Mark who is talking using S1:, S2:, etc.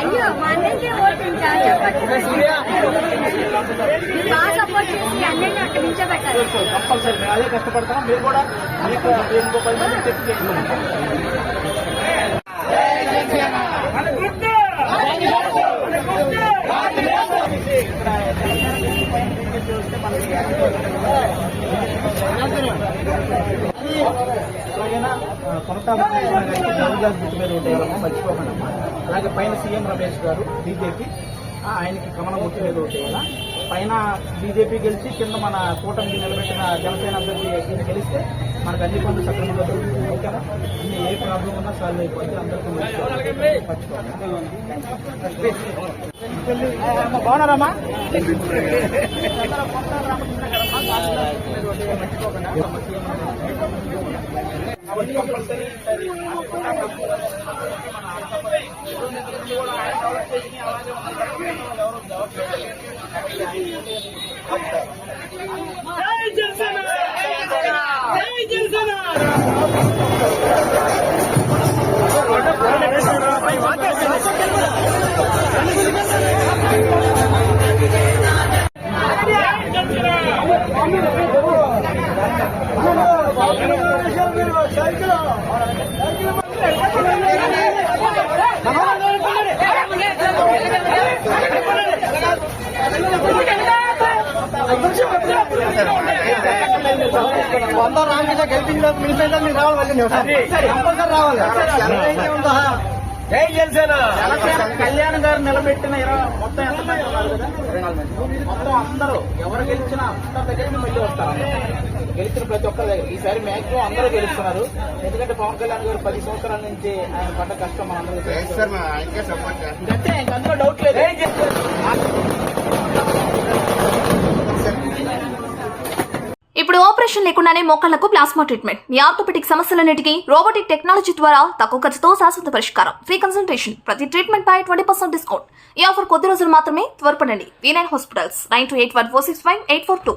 S1: అయ్యో మా అన్నయ్యకి ఓటించాలి బాగా సపోర్ట్ చేసి అన్నయ్యని అక్కడ నిల్చోబెట్టాలి.
S2: కంపల్సరీ మేము అదే కష్టపడతాం. మీరు కూడా మీకు ఇంకో 10 మంది తెప్పి అలాగైనా కొనసాగుతూ మీద ఉంటాయాలమ్మా, మర్చిపోకండమ్మా. అలాగే పైన సీఎం రమేష్ గారు బీజేపీ, ఆయనకి కమలం గుర్తు మీద ఉంటాయాల. పైన బీజేపీ గెలిచి కింద మన కూటమికి నిలబెట్టిన జనసేన అభ్యర్థి గెలిస్తే మనకు అన్ని పనులు సక్రమంగా జరుగుతుంది. ఓకేనా? అన్ని ఏ ప్రాబ్లం ఉన్నా సాల్వ్ అయిపోతే అందరికీ బాగున్నారమ్మా? జై జనసేన. కళ్యాణ్ గారు నిలబెట్టిన మొత్తం ఎంతమంది ఉన్నారు కదా, మొత్తం అందరూ ఎవరు గెలిచినా అందరి దగ్గరికి మళ్ళీ వస్తారు. గెలిచిన ప్రతి ఒక్కరి దగ్గర ఈసారి మ్యాక్సిమం అందరూ గెలుస్తున్నారు. ఎందుకంటే పవన్ కళ్యాణ్ గారు 10 సంవత్సరాల నుంచి ఆయన పడ్డ కష్టం మనందరూ అంటే అందులో డౌట్ లేదు.
S3: ఇప్పుడు ఆపరేషన్ లేకుండానే మోకాళ్లకు ప్లాస్మా ట్రీట్మెంట్. మీ ఆర్థోపెటిక్ సమస్యలన్నిటికీ రోబోటిక్ టెక్నాలజీ ద్వారా తక్కువ ఖర్చుతో శాశ్వత పరిష్కారం. Free consultation. ప్రతి ట్రీట్మెంట్ పై 20% డిస్కౌంట్. ఈ ఆఫర్ కొద్ది రోజులు మాత్రమే. త్వరపడండి. V9 hospitals 9281465842.